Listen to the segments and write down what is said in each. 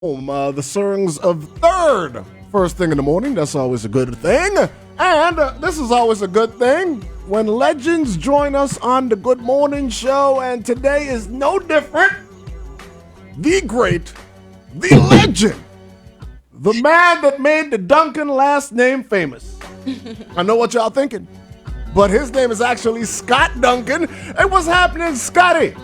The songs of third. First thing in the morning, that's always a good thing. And this is always a good thing when legends join us on the Good Morning Show, and today is no different. The great, the legend, the man that made the Duncan last name famous. I know what y'all thinking, but his name is actually Scott Duncan. And what's happening, Scotty?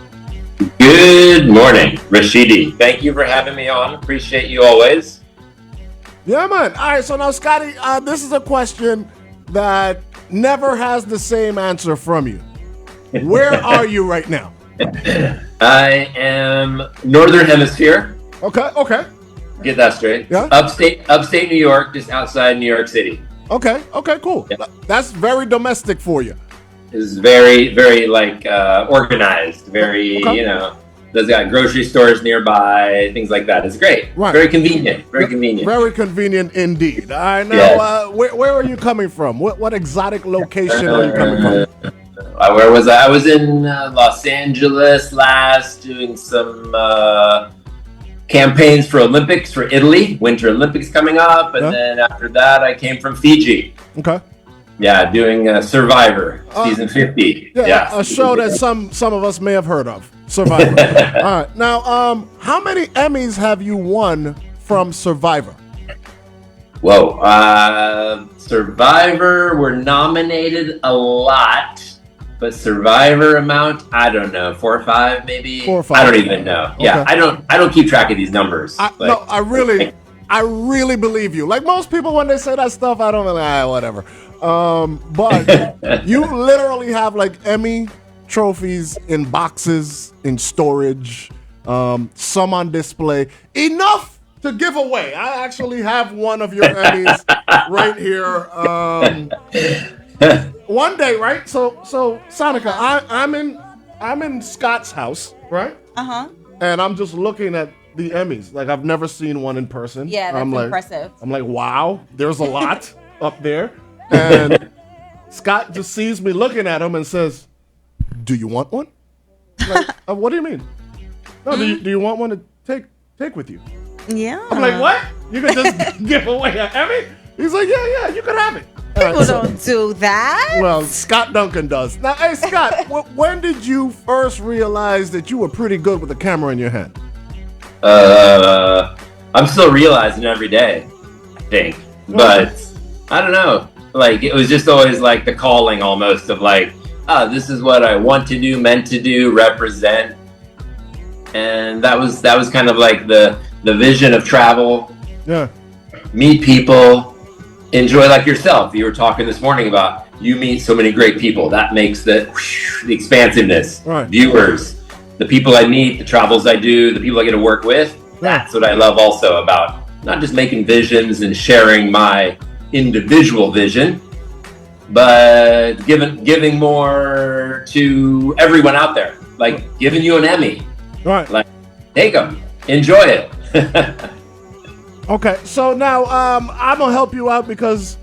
Good morning, Rashidi. Thank you for having me on. Appreciate you always. Yeah, man. All right, so now, Scotty, this is a question that never has the same answer from you. Where are you right now? I am Northern Hemisphere. Okay. Get that straight. Yeah. Upstate New York, just outside New York City. Okay, cool. Yeah. That's very domestic for you. It's very, very organized. Very, okay. There's got grocery stores nearby, things like that. It's great. Right. Very convenient. Very convenient. Very convenient indeed. All right, now, yes. Where are you coming from? What exotic location are you coming from? Where was I? I was in Los Angeles last, doing some campaigns for Olympics for Italy, Winter Olympics coming up, and then after that, I came from Fiji. Okay. Yeah, doing Survivor, season 50. Yeah, a show that some of us may have heard of. Survivor. All right. Now, how many Emmys have you won from Survivor? Whoa. Survivor, we're nominated a lot, but Survivor amount, I don't know, 4 or 5 maybe? 4 or 5. I don't even know. Okay. Yeah, I don't keep track of these numbers. I really believe you. Like most people, when they say that stuff, I don't know, whatever. But you literally have like Emmy trophies in boxes, in storage, some on display, enough to give away. I actually have one of your Emmys right here. One day, right? So Sonica, I'm in Scott's house, right? And I'm just looking at the Emmys. Like I've never seen one in person. Yeah, that's impressive. I'm like, wow, there's a lot up there. And Scott just sees me looking at him and says, "Do you want one?" Like, what do you mean? No, do you want one to take with you? Yeah. I'm like, what? You could just give away an Emmy? He's like, yeah, you could have it. People don't do that. Well, Scott Duncan does. Now, hey, Scott, when did you first realize that you were pretty good with a camera in your hand? I'm still realizing every day, I think. But I don't know. Like, it was just always like the calling almost of like, this is what I want to do, meant to do, represent. And that was kind of like the vision of travel. Yeah. Meet people, enjoy like yourself. You were talking this morning about you meet so many great people. That makes the expansiveness. Right. Viewers, the people I meet, the travels I do, the people I get to work with. That's what I love also about not just making visions and sharing my individual vision, but giving more to everyone out there, like giving you an Emmy. Right. Like, take them, enjoy it. Okay, so now I'm gonna help you out because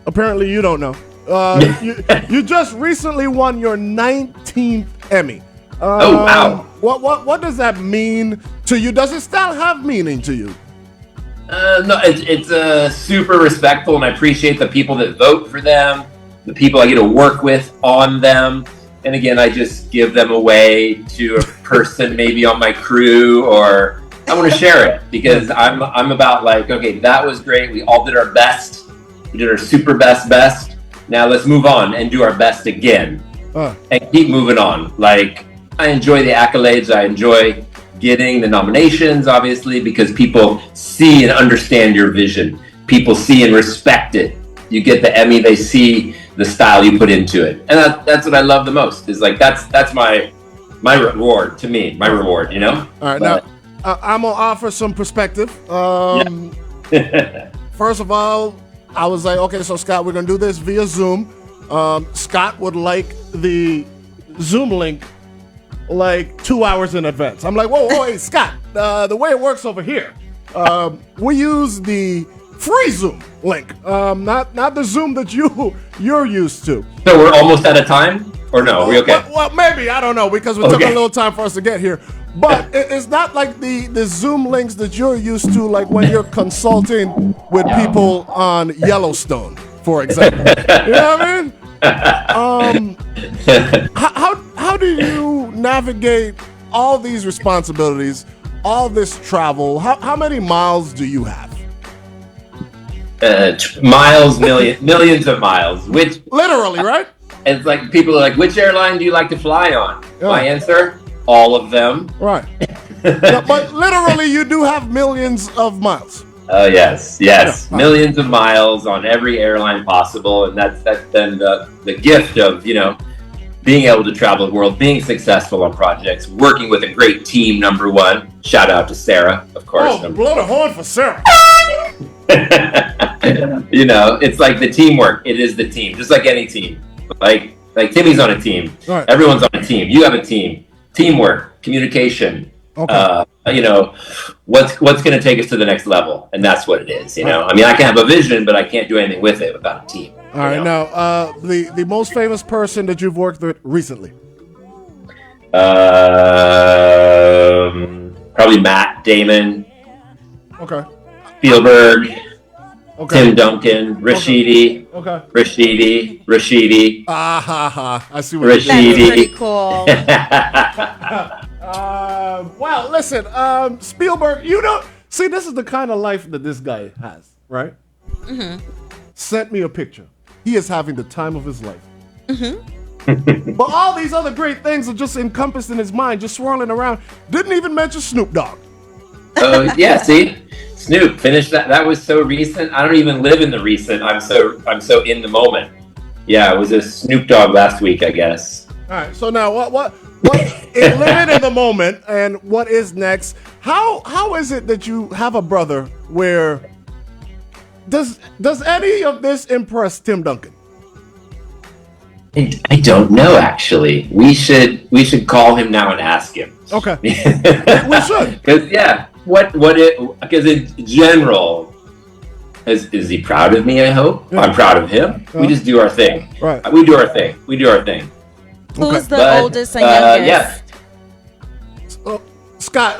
apparently you don't know. You just recently won your 19th Emmy. Oh wow! What does that mean to you? Does it still have meaning to you? No, it's super respectful, and I appreciate the people that vote for them, the people I get to work with on them, and again, I just give them away to a person maybe on my crew, or I want to share it because I'm about like, okay, that was great. We all did our best. We did our super best. Now let's move on and do our best again, and keep moving on. Like, I enjoy the accolades. I enjoy getting the nominations, obviously, because people see and understand your vision. People see and respect it. You get the Emmy, they see the style you put into it. And that's what I love the most, is like, that's my reward to me, my reward, you know? All right, now, I'm going to offer some perspective. First of all, I was like, okay, so Scott, we're going to do this via Zoom. Scott would like the Zoom link like 2 hours in advance. I'm like, whoa, hey, Scott, the way it works over here, we use the free Zoom link, not the Zoom that you're used to. So we're almost out of time, or no? Are we okay? Well, maybe, I don't know, because it took a little time for us to get here. But it's not like the Zoom links that you're used to, like when you're consulting with people on Yellowstone, for example. You know what I mean? How do you navigate all these responsibilities, all this travel? How many miles do you have? Millions of miles. Which literally, right? It's like people are like, which airline do you like to fly on? Yeah. My answer, all of them. Right. Yeah, but literally, you do have millions of miles. Oh yes. Yeah. Millions of miles on every airline possible, and that's been the gift of being able to travel the world, being successful on projects, working with a great team. Number one, shout out to Sarah, of course. Oh, blow the horn for Sarah. It's like the teamwork. It is the team, just like any team. Like Timmy's on a team. Right. Everyone's on a team. You have a team. Teamwork, communication. Okay. What's going to take us to the next level, and that's what it is. I mean, I can have a vision, but I can't do anything with it without a team. All right. Now, the most famous person that you've worked with recently. Probably Matt Damon. Okay. Spielberg. Okay. Tim Duncan, Rashidi. Okay. Rashidi. I see what That's Rashidi. pretty cool. Well, listen, Spielberg, see, this is the kind of life that this guy has, right? Mm-hmm. Sent me a picture. He is having the time of his life. Mm-hmm. But all these other great things are just encompassed in his mind, just swirling around. Didn't even mention Snoop Dogg. Oh, yeah, see? Snoop, finished that. That was so recent. I don't even live in the recent. I'm so in the moment. Yeah, it was a Snoop Dogg last week, I guess. All right, so now what is living in the moment and what is next? How is it that you have a brother where does any of this impress Tim Duncan? I don't know, actually. We should call him now and ask him. Okay. We should. Because because in general, is he proud of me? I hope. Yeah. I'm proud of him. We just do our thing. Right. We do our thing. Who's the oldest and youngest? Yeah. Scott,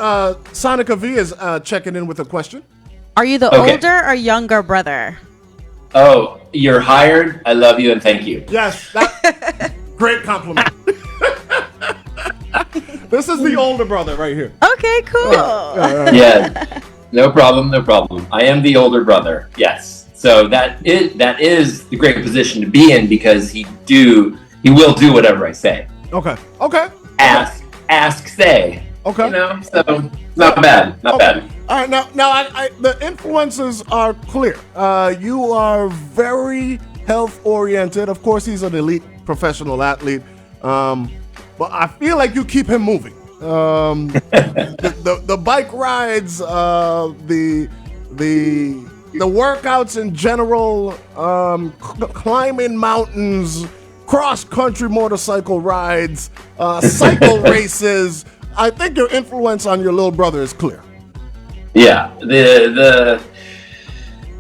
Sonica V is checking in with a question. Are you the older or younger brother? Oh, you're hired. I love you and thank you. Yes, great compliment. This is the older brother right here. Okay, cool. Yeah, no problem. I am the older brother. Yes, so that is the great position to be in because he will do whatever I say. Okay. Ask, say. Okay. So not bad. Not bad. All right, now the influences are clear. You are very health oriented. Of course, he's an elite professional athlete, but I feel like you keep him moving. The bike rides, the workouts in general, climbing mountains, cross country motorcycle rides, cycle races. I think your influence on your little brother is clear. Yeah, the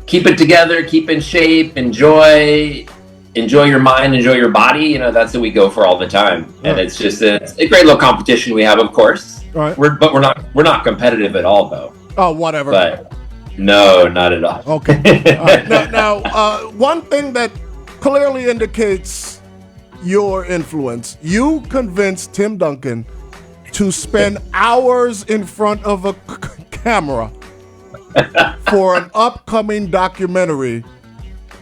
keep it together, keep in shape, enjoy your mind, enjoy your body. That's what we go for all the time, and it's just it's a great little competition we have, of course. Right. We're not competitive at all, though. Oh, whatever. But no, not at all. Okay. All right. Now, one thing that clearly indicates your influence: you convinced Tim Duncan to spend hours in front of a camera for an upcoming documentary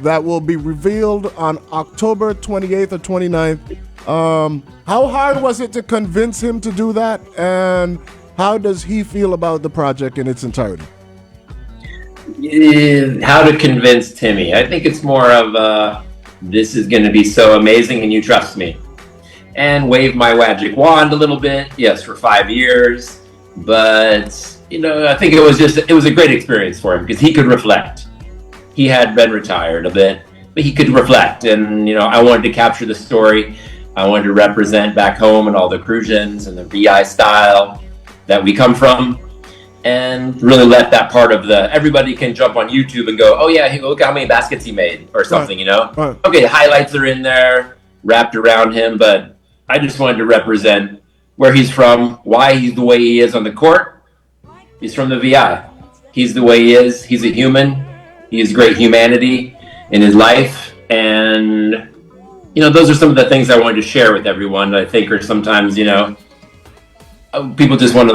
that will be revealed on October 28th or 29th. How hard was it to convince him to do that? And how does he feel about the project in its entirety? How to convince Timmy? I think it's more of this is going to be so amazing and you trust me. And wave my magic wand a little bit. Yes, for 5 years. But, I think it was a great experience for him because he could reflect. He had been retired a bit, but he could reflect. And, I wanted to capture the story. I wanted to represent back home and all the Crucians and the VI style that we come from. And really let that part of everybody can jump on YouTube and go, oh yeah, look how many baskets he made or something, Right. Okay, highlights are in there, wrapped around him, but I just wanted to represent where he's from, why he's the way he is on the court. He's from the VI. He's the way he is. He's a human. He has great humanity in his life. And, those are some of the things I wanted to share with everyone that I think are sometimes, people just wonder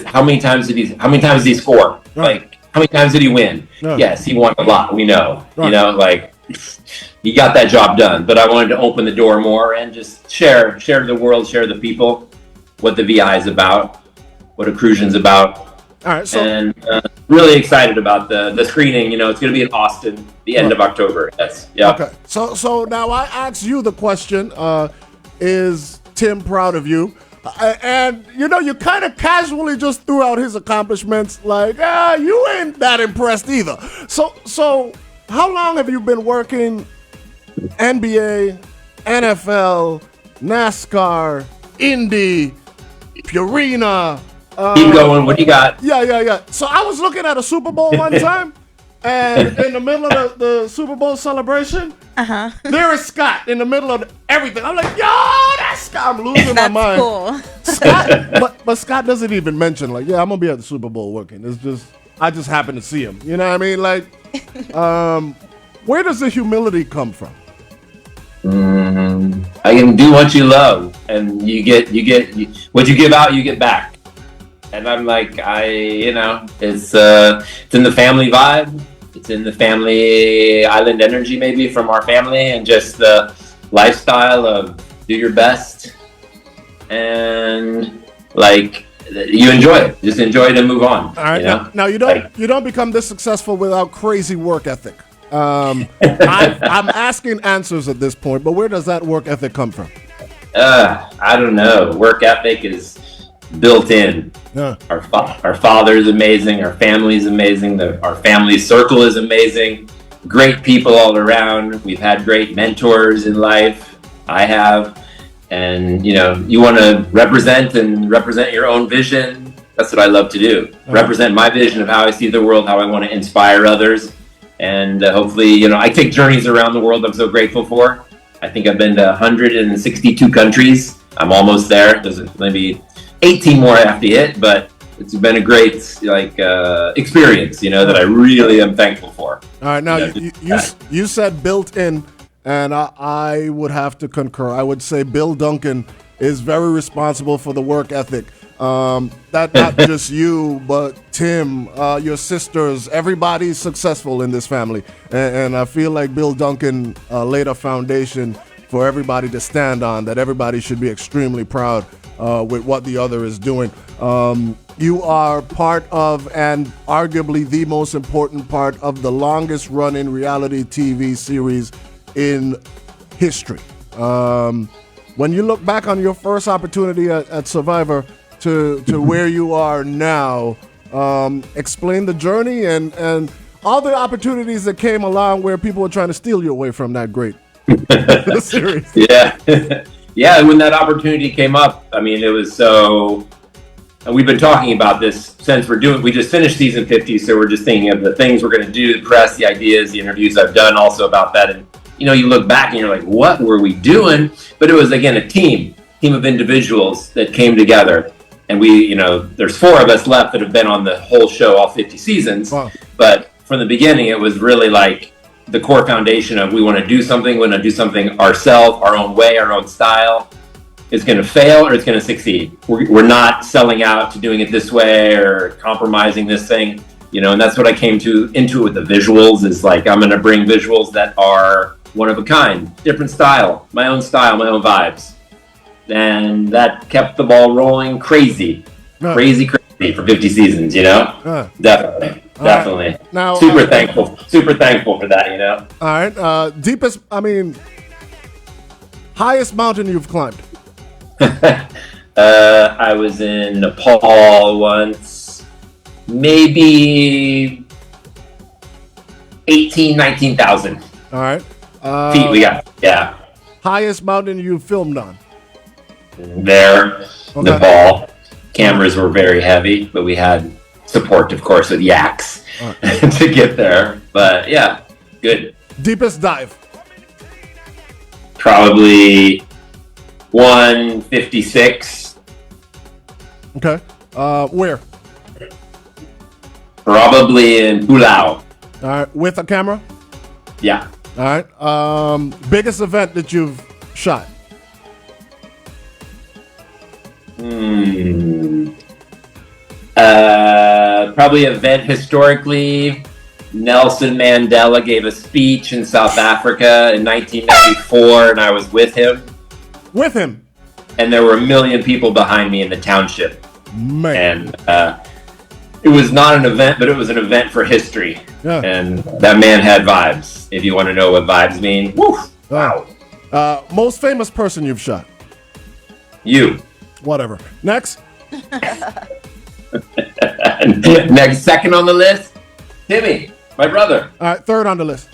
how many times did he score? Right. Like, how many times did he win? Right. Yes, he won a lot. We know, right. He got that job done. But I wanted to open the door more and just share the world, share the people, what the VI is about, what Accrusion's about. All right, so and really excited about the screening. It's going to be in Austin, the end of October. Yes. Yeah. Okay. So now I ask you the question: is Tim proud of you? And you kind of casually just threw out his accomplishments, like, you ain't that impressed either. So how long have you been working NBA, NFL, NASCAR, Indy, Purina? Keep going. What do you got? Yeah. So I was looking at a Super Bowl one time, and in the middle of the Super Bowl celebration, there is Scott in the middle of everything. I'm like, yo, that's Scott. I'm losing my mind. Cool. Scott, but Scott doesn't even mention, like, yeah, I'm gonna be at the Super Bowl working. It's just I just happen to see him. You know what I mean? Like, where does the humility come from? I can do what you love, and you get what you give out, you get back. And I'm like, it's in the family vibe. It's in the family island energy, maybe from our family, and just the lifestyle of do your best and you enjoy it. Just enjoy it and move on. All right. Now you don't become this successful without crazy work ethic. I'm asking answers at this point, but where does that work ethic come from? I don't know. Work ethic is built in. Yeah. Our father is amazing. Our family is amazing. Our family circle is amazing. Great people all around. We've had great mentors in life. I have. And, you want to represent your own vision. That's what I love to do. Represent my vision of how I see the world, how I want to inspire others. And hopefully, I take journeys around the world I'm so grateful for. I think I've been to 162 countries. I'm almost there. There's maybe 18 more I have to hit, but it's been a great experience, that I really am thankful for. All right, now you said built in, and I would have to concur. I would say Bill Duncan is very responsible for the work ethic. That not just you, but Tim, your sisters, everybody's successful in this family, and I feel like Bill Duncan laid a foundation for everybody to stand on, that everybody should be extremely proud with what the other is doing. You are part of, and arguably the most important part of, the longest running reality TV series in history. When you look back on your first opportunity at Survivor to where you are now, explain the journey and all the opportunities that came along where people were trying to steal you away from that great series. Yeah, when that opportunity came up, it was so. We've been talking about this since we just finished season 50, so we're just thinking of the things we're going to do, the press, the ideas, the interviews I've done also about that. And, you look back and you're like, what were we doing? But it was, again, a team of individuals that came together. And we, there's 4 of us left that have been on the whole show, all 50 seasons. Wow. But from the beginning, it was really like the core foundation of we want to do something ourselves, our own way, our own style. It's going to fail or it's going to succeed. We're not selling out to doing it this way or compromising this thing, and that's what I came into with the visuals, is like, I'm going to bring visuals that are one of a kind, different style, my own vibes. And that kept the ball rolling crazy for 50 seasons, Definitely. Right. Now, super thankful for that, All right. Highest mountain you've climbed? I was in Nepal once, maybe 19,000. All right. Feet we got, yeah. Highest mountain you filmed on? There, okay. Nepal. Cameras were very heavy, but we had support, of course, with yaks to get there. But yeah, good. Deepest dive? Probably 156. Okay. Where? Probably in Pulau. All right. With a camera? Yeah. All right. Biggest event that you've shot? Probably event historically. Nelson Mandela gave a speech in South Africa in 1994, and I was with him. With him? And there were 1 million people behind me in the township. Man. And it was not an event, but it was an event for history. Yeah. And that man had vibes, if you want to know what vibes mean. Woo! Wow. Most famous person you've shot? You. Whatever. Next? Next, second on the list, Timmy, my brother. All right, third on the list.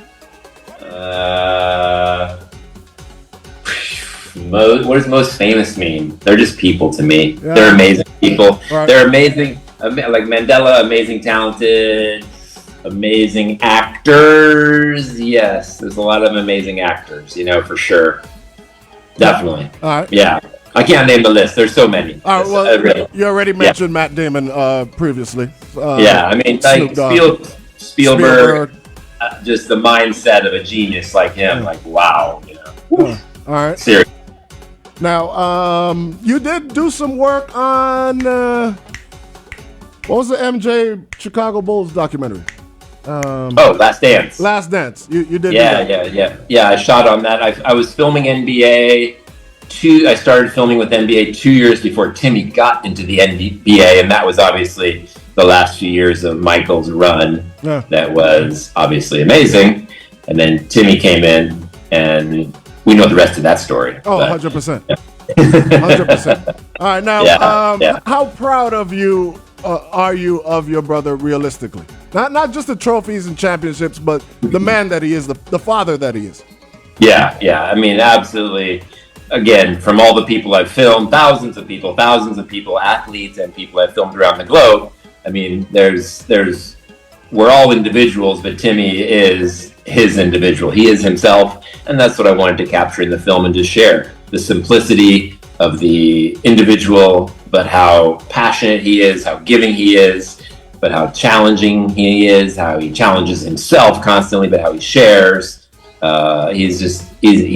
What does most famous mean? They're just people to me. Yeah. They're amazing people. Right. They're amazing, like Mandela, amazing, talented, amazing actors. Yes, there's a lot of amazing actors, for sure. Definitely. All right. Yeah. I can't name the list. There's so many. All right, well, you already mentioned Matt Damon previously. Yeah, I mean, like Spielberg. Just the mindset of a genius like him. Like, wow. All right. Seriously. Now, you did do some work on what was the MJ Chicago Bulls documentary? Last Dance. Last Dance. You did. Yeah. I shot on that. I was filming NBA. I started filming with NBA 2 years before Timmy got into the NBA, and that was obviously the last few years of Michael's run. Yeah. That was obviously amazing. And then Timmy came in, and we know the rest of that story. Oh, 100%. 100%. All right, now, how proud of you are you of your brother realistically? Not just the trophies and championships, but the man that he is, the father that he is. Yeah. I mean, absolutely. Again, from all the people I've filmed, thousands of people, athletes and people I've filmed around the globe. I mean, we're all individuals, but Timmy is his individual. He is himself, and that's what I wanted to capture in the film and to share. The simplicity of the individual, but how passionate he is, how giving he is, but how challenging he is, how he challenges himself constantly, but how he shares. He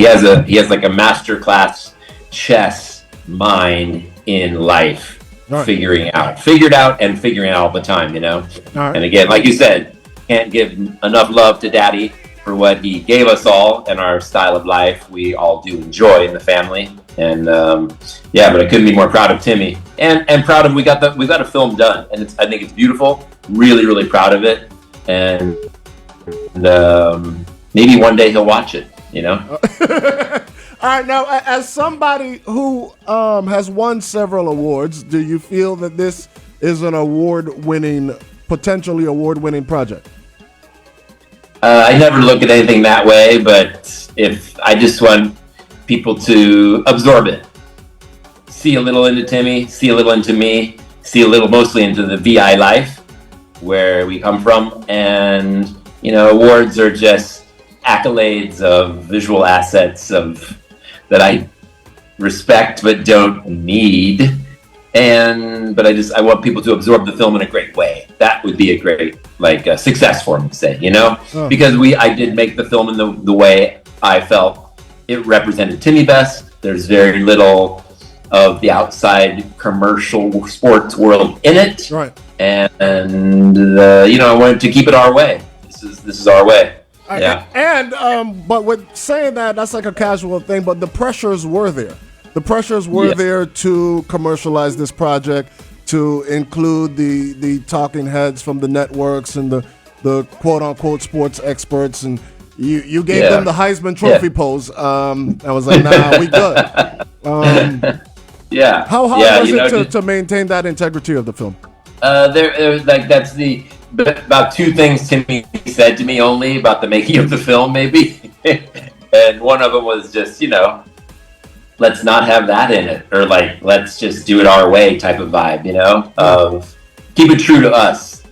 has like a masterclass chess mind in life, right. Figured out and figuring out all the time, Right. And again, like you said, can't give enough love to Daddy for what he gave us all and our style of life. We all do enjoy in the family, and but I couldn't be more proud of Timmy and proud of we got a film done, and I think it's beautiful. Really, really proud of it, and maybe one day he'll watch it, All right, now, as somebody who has won several awards, do you feel that this is an potentially award-winning project? I never look at anything that way, but if I just want people to absorb it, see a little into Timmy, see a little into me, see a little mostly into the VI life, where we come from, and awards are just accolades of visual assets that I respect but don't need, but I want people to absorb the film in a great way. That would be a great success for me, say, because I did make the film in the way I felt it represented Timmy best. There's very little of the outside commercial sports world in it, right? And I wanted to keep it our way. This is our way. Yeah. But with saying that's like a casual thing, but the pressures were there. The pressures were there to commercialize this project, to include the talking heads from the networks and the quote unquote sports experts, and you gave them the Heisman Trophy pose. I was like, nah, we good. How hard was it to maintain that integrity of the film? About two things Timmy said to me only about the making of the film, maybe. And one of them was just, let's not have that in it, or let's just do it our way type of vibe, of keep it true to us.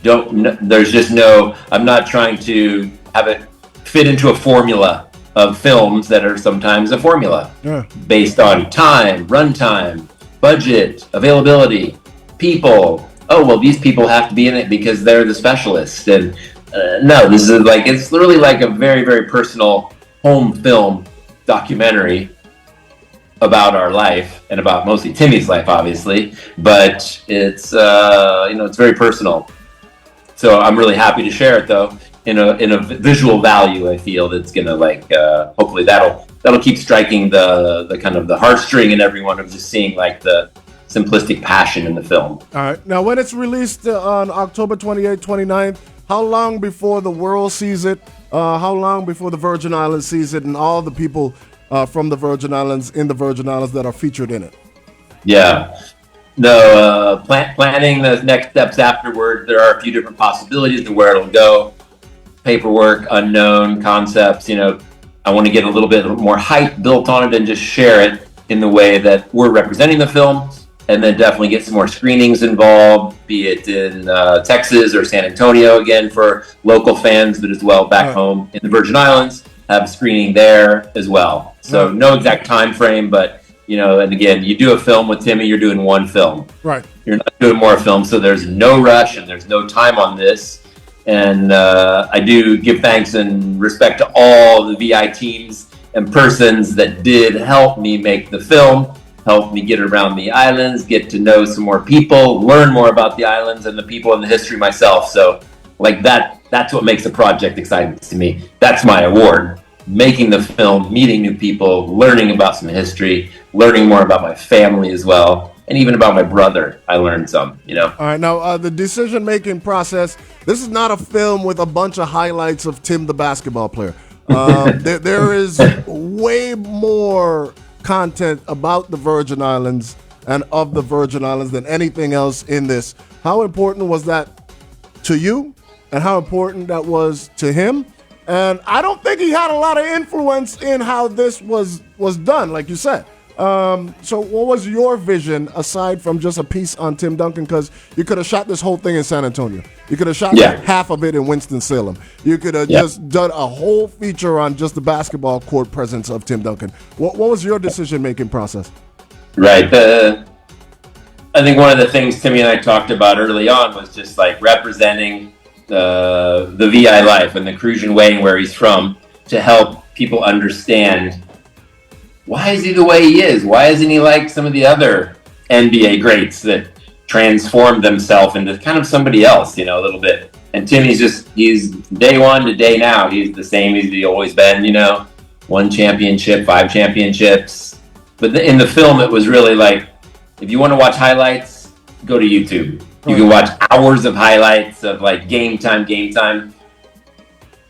I'm not trying to have it fit into a formula of films that are sometimes a formula based on time, runtime, budget, availability. people. Oh, well, these people have to be in it because they're the specialists. And no, this is like, it's literally like a very, very personal home film documentary about our life and about mostly Timmy's life, obviously. But it's, it's very personal. So I'm really happy to share it, though, in a visual value. I feel that's gonna hopefully that'll keep striking the kind of the heartstring in everyone of just seeing like the simplistic passion in the film. All right. Now, when it's released on October 28th, 29th, how long before the world sees it? How long before the Virgin Islands sees it, and all the people from the Virgin Islands in the Virgin Islands that are featured in it? Yeah. No, planning the next steps afterward. There are a few different possibilities to where it'll go. Paperwork, unknown concepts. I want to get a little bit more hype built on it and just share it in the way that we're representing the film, and then definitely get some more screenings involved, be it in Texas or San Antonio again for local fans, but as well back home in the Virgin Islands, have a screening there as well. So no exact time frame, but and again, you do a film with Timmy, you're doing one film. Right. You're not doing more films, so there's no rush and there's no time on this. And I do give thanks and respect to all the VI teams and persons that did help me make the film, help me get around the islands, get to know some more people, learn more about the islands and the people and the history myself. So like that's what makes the project exciting to me. That's my award. Making the film, meeting new people, learning about some history, learning more about my family as well, and even about my brother. I learned some, All right, now the decision-making process, this is not a film with a bunch of highlights of Tim the basketball player. There is way more content about the Virgin Islands and of the Virgin Islands than anything else in this. How important was that to you, and how important that was to him? And I don't think he had a lot of influence in how this was done, like you said. So what was your vision aside from just a piece on Tim Duncan? Because you could have shot this whole thing in San Antonio. You could have shot half of it in Winston-Salem. You could have just done a whole feature on just the basketball court presence of Tim Duncan. What was your decision-making process? Right. I think one of the things Timmy and I talked about early on was just like representing the VI life and the Crucian way and where he's from to help people understand why is he the way he is? Why isn't he like some of the other NBA greats that transformed themselves into kind of somebody else, a little bit. And Timmy's he's day one to day now. He's the same as he's always been, 1 championship, 5 championships. But in the film, it was really like, if you want to watch highlights, go to YouTube. You can watch hours of highlights of like game time.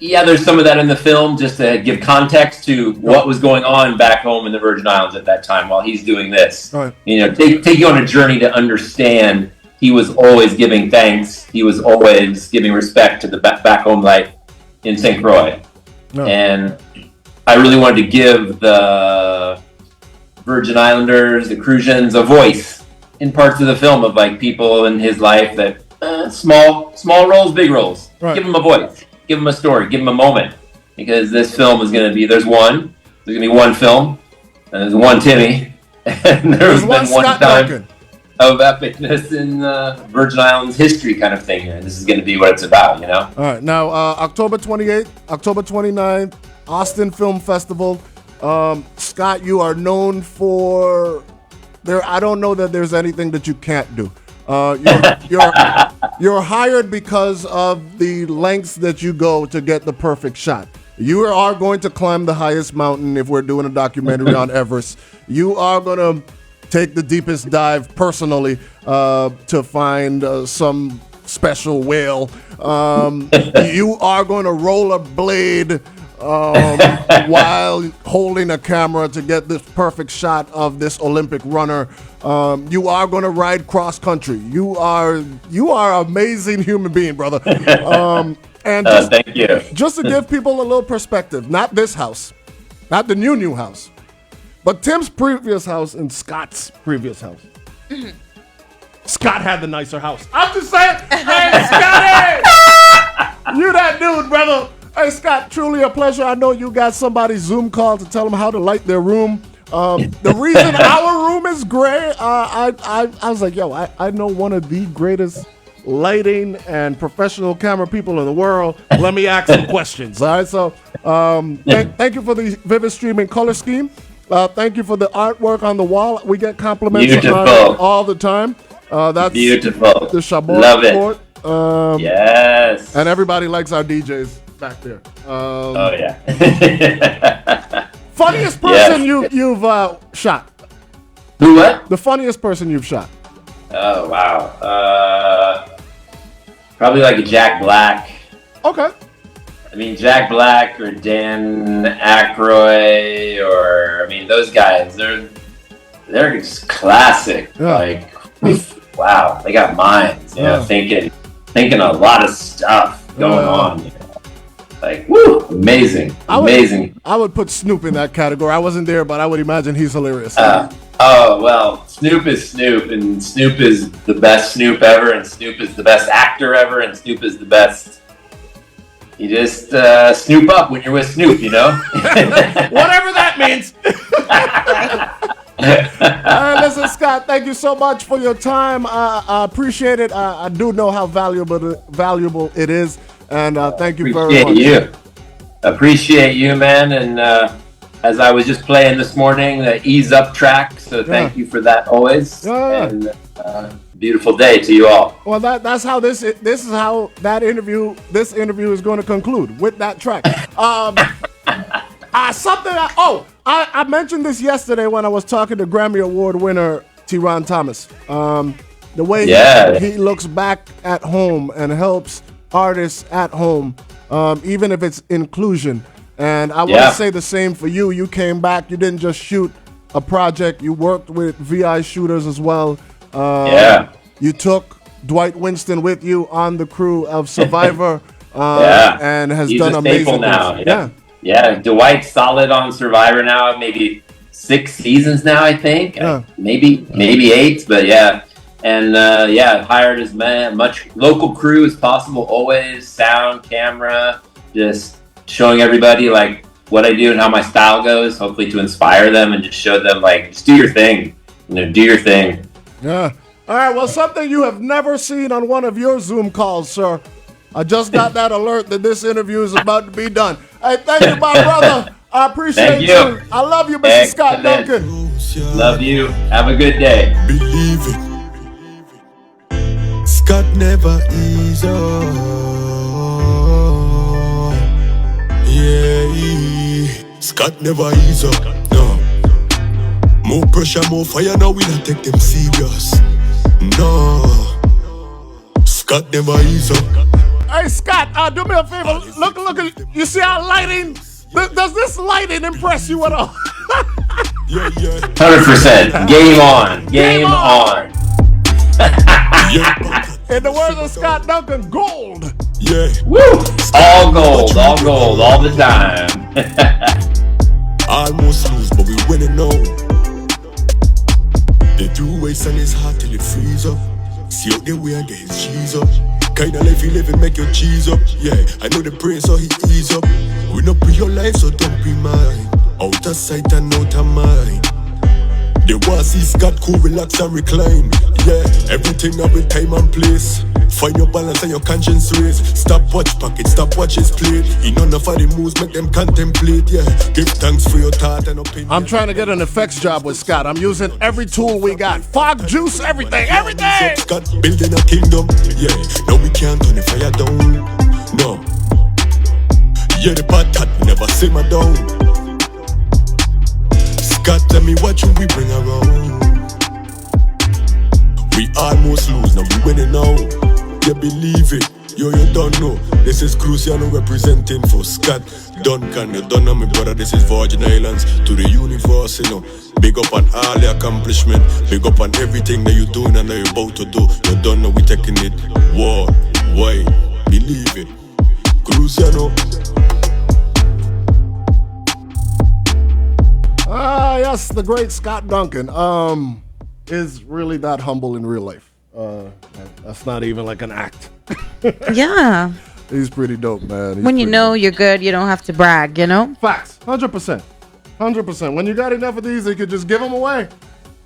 Yeah, there's some of that in the film just to give context to what was going on back home in the Virgin Islands at that time while he's doing this. Right. Take you on a journey to understand he was always giving thanks. He was always giving respect to the back home life in St. Croix. No. And I really wanted to give the Virgin Islanders, the Crucians, a voice in parts of the film of like people in his life that small roles, big roles. Right. Give them a voice. Give them a story, give them a moment, because this film is going to be, there's going to be one film, and there's one Timmy, and there's been one time of epicness in Virgin Islands history kind of thing here, and this is going to be what it's about, All right, now October 28th, October 29th, Austin Film Festival. Scott, you are known for, I don't know that there's anything that you can't do. You're hired because of the lengths that you go to get the perfect shot. You are going to climb the highest mountain if we're doing a documentary on Everest. You are going to take the deepest dive personally to find some special whale. You are going to roll a blade while holding a camera to get this perfect shot of this Olympic runner. You are going to ride cross country. You are an amazing human being, brother. And thank you. Just to give people a little perspective, not this house, not the new house, but Tim's previous house and Scott's previous house. Mm-hmm. Scott had the nicer house. I'm just saying, hey, Scotty! You that dude, brother. Hey, Scott, truly a pleasure. I know you got somebody's Zoom call to tell them how to light their room. The reason our room is gray, I was like, yo, I know one of the greatest lighting and professional camera people in the world. Let me ask some questions. All right, so thank you for the vivid streaming color scheme. Thank you for the artwork on the wall. We get compliments on it all the time. That's beautiful. The Chabot Love report. Yes. And everybody likes our DJs back there. Oh yeah. Funniest person you've shot. Who what? The funniest person you've shot. Oh wow. Probably like a Jack Black. Okay. I mean Jack Black or Dan Aykroyd or those guys. They're just classic. Yeah. Like wow, they got minds. You know, thinking a lot of stuff going on. You know? Like, woo, amazing. I would put Snoop in that category. I wasn't there, but I would imagine he's hilarious. Well, Snoop is Snoop, and Snoop is the best Snoop ever, and Snoop is the best actor ever, and Snoop is the best. You just snoop up when you're with Snoop, you know? Whatever that means. Listen, Scott, thank you so much for your time. I appreciate it. I do know how valuable it is. And thank you very much. Appreciate you, man. And as I was just playing this morning, the Ease Up track. So thank you for that always. And beautiful day to you all. Well, that's how this is how this interview is going to conclude with that track. I mentioned this yesterday when I was talking to Grammy Award winner Tyron Thomas. The way he looks back at home and helps artists at home, even if it's inclusion. And I want to say the same for you. You came back. You didn't just shoot a project. You worked with VI shooters as well. You took Dwight Winston with you on the crew of Survivor. And has done amazing things. Yeah, Dwight's solid on Survivor now. Maybe 6 seasons now, I think. Maybe 8, but yeah. And hired as much local crew as possible, always sound, camera, just showing everybody like what I do and how my style goes, hopefully to inspire them and just show them like, just do your thing, do your thing. Yeah. All right. Well, something you have never seen on one of your Zoom calls, sir. I just got that alert that this interview is about to be done. Hey, thank you, my brother. I appreciate you. I love you, Mr. Scott Duncan. Love you. Have a good day. Believe it. Scott never is Scott never is no. More pressure, more fire, now we don't take them serious. No. Scott never is Hey Scott, do me a favor. Look at you. See our lighting? Does this lighting impress you at all? 100%. Game on. Game on. In the words of Scott Duncan, gold. Yeah. Woo! All gold, all the time. Almost lose, but we winning now. The 2 ways on his heart till it freeze up. See out the way and get his cheese up. Kinda life you live and make your cheese up. Yeah, I know the praise so he ease up. We not be your life, so don't be mine. Out of sight and out of mind. The war see Scott cool, relax and recline. Yeah, everything up with time and place. Find your balance and your conscience raise. Stop watch pocket, stop watch his plate. In none of the moves, make them contemplate. Yeah, give thanks for your thought and opinion. I'm trying to get an effects job with Scott. I'm using every tool we got. Fog, juice, everything. Scott building a kingdom. Yeah, now we can't turn the fire down. No. Yeah, the bad cat never simmer down. Scott, tell me what you we bring around. We almost lose, now we winning now. You believe it, you don't know. This is Cruciano representing for Scott Duncan. You don't know me brother, this is Virgin Islands. To the universe, you know. Big up on all the accomplishment. Big up on everything that you're doing and that you're about to do. You don't know we taking it worldwide. Believe it, Cruciano. Yes, the great Scott Duncan is really that humble in real life. That's not even like an act. Yeah. He's pretty dope, man. When you know you're good, you don't have to brag, you know? Facts, 100%. 100%. When you got enough of these, you could just give them away.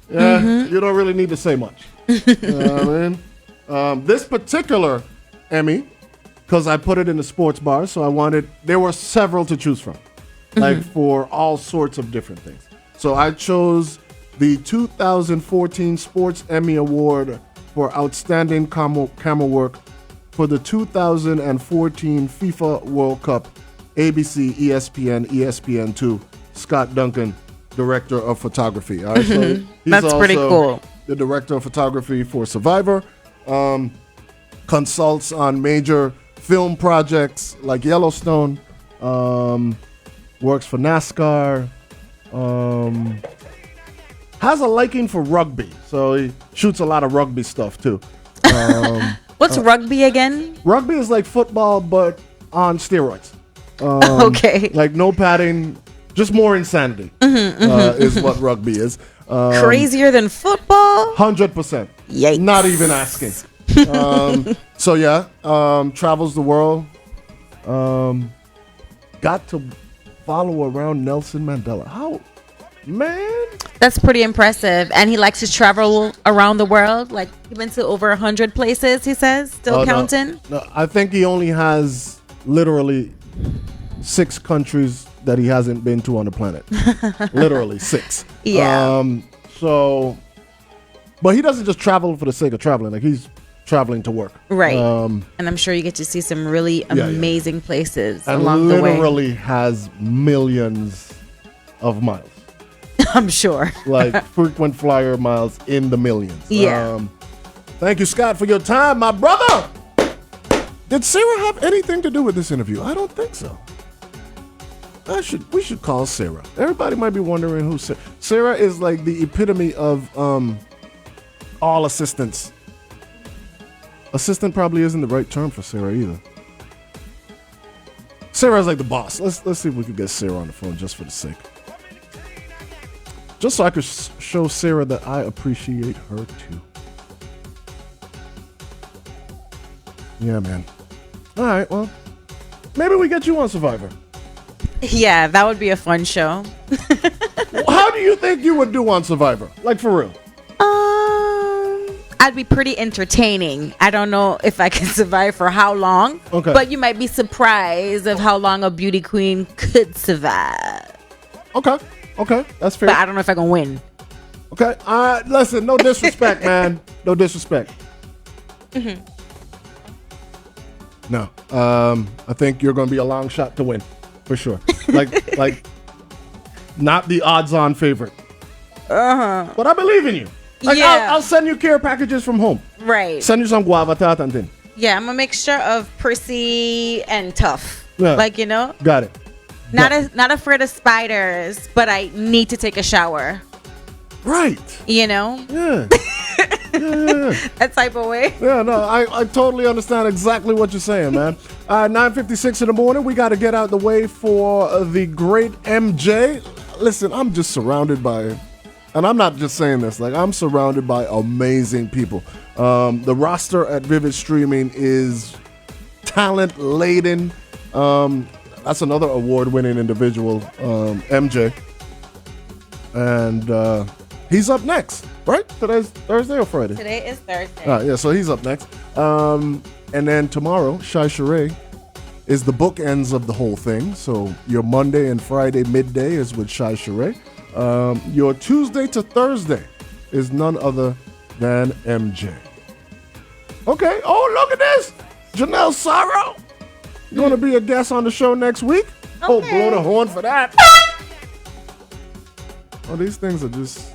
Yeah, you don't really need to say much. You know what I mean? This particular Emmy, because I put it in the sports bar, so there were several to choose from, like for all sorts of different things. So I chose the 2014 Sports Emmy Award for Outstanding Camera Work for the 2014 FIFA World Cup, ABC, ESPN, ESPN2, Scott Duncan, Director of Photography. All right, so he's That's pretty cool. The Director of Photography for Survivor, consults on major film projects like Yellowstone, works for NASCAR, has a liking for rugby, so he shoots a lot of rugby stuff too. What's rugby again? Rugby is like football, but on steroids. Okay. Like no padding, just more insanity is what rugby is. Crazier than football? 100%. Yikes. Not even asking. So yeah, travels the world. Got to follow around Nelson Mandela. How, man? That's pretty impressive. And he likes to travel around the world. Like, he went to over 100 places, he says. Still counting? No, I think he only has literally 6 countries that he hasn't been to on the planet. Literally 6. Yeah. But he doesn't just travel for the sake of traveling. Like, he's traveling to work. Right. And I'm sure you get to see some really amazing places and along the way. Literally has millions of miles. I'm sure. Like frequent flyer miles in the millions. Yeah. Thank you, Scott, for your time, my brother. Did Sarah have anything to do with this interview? I don't think so. We should call Sarah. Everybody might be wondering who Sarah. Sarah is like the epitome of all assistants. Assistant probably isn't the right term for Sarah either. Sarah's like the boss. Let's see if we can get Sarah on the phone just for the sake. Just so I could show Sarah that I appreciate her too. Yeah, man. All right, well, maybe we get you on Survivor. Yeah, that would be a fun show. How do you think you would do on Survivor? Like, for real? I'd be pretty entertaining. I don't know if I can survive for how long. Okay. But you might be surprised of how long a beauty queen could survive. Okay, that's fair. But I don't know if I can win. Okay, listen, no disrespect, man. No disrespect. No, I think you're going to be a long shot to win, for sure. Like, not the odds-on favorite. But I believe in you. Like, yeah. I'll send you care packages from home. Right. Send you some guava tart and thing. Yeah, I'm a mixture of prissy and tough. Yeah. Like, you know? Got it. Not afraid of spiders, but I need to take a shower. Right. You know? Yeah. That type of way. Yeah, no, I totally understand exactly what you're saying, man. 9:56 in the morning, we got to get out the way for the great MJ. Listen, I'm just surrounded by, and I'm not just saying this, like, I'm surrounded by amazing people. The roster at Vivid Streaming is talent-laden. That's another award-winning individual, MJ. And he's up next, right? Today's Thursday or Friday? Today is Thursday. Yeah, so he's up next. And then tomorrow, Shai Sheree is the bookends of the whole thing. So your Monday and Friday midday is with Shai Sheree. Your Tuesday to Thursday is none other than MJ. Okay. Oh, look at this. Janelle Sorrow. You want to be a guest on the show next week? Okay. Oh, blow the horn for that. Oh, these things are just...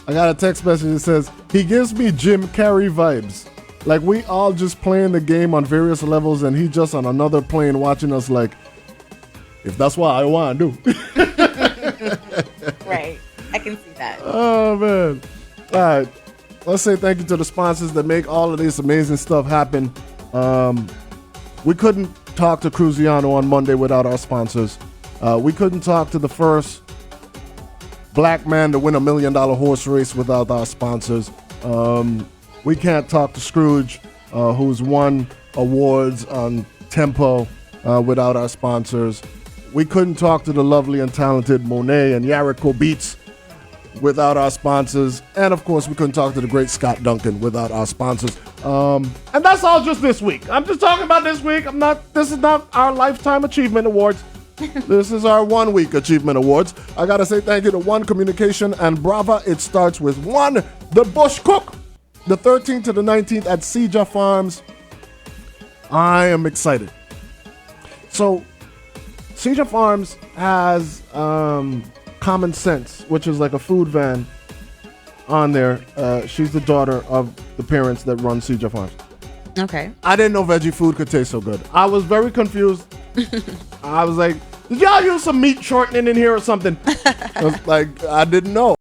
I got a text message that says, he gives me Jim Carrey vibes. Like, we all just playing the game on various levels and he just on another plane watching us like, if that's what I want to do. Right. I can see that. Oh, man. All right. Let's say thank you to the sponsors that make all of this amazing stuff happen. We couldn't talk to Cruziano on Monday without our sponsors. We couldn't talk to the first black man to win $1 million horse race without our sponsors. We can't talk to Scrooge, who's won awards on Tempo without our sponsors. We couldn't talk to the lovely and talented Monet and Yarrico Beats without our sponsors. And of course, we couldn't talk to the great Scott Duncan without our sponsors. And that's all just this week. I'm just talking about this week. This is not our Lifetime Achievement Awards. This is our 1 week Achievement Awards. I gotta say thank you to One Communication and Brava. It starts with One, the Bush Cook, the 13th to the 19th at Seja Farms. I am excited. So, Seja Farms has Common Sense, which is like a food van on there. She's the daughter of the parents that run Seja Farms. Okay. I didn't know veggie food could taste so good. I was very confused. I was like, did y'all use some meat shortening in here or something? I was like, I didn't know.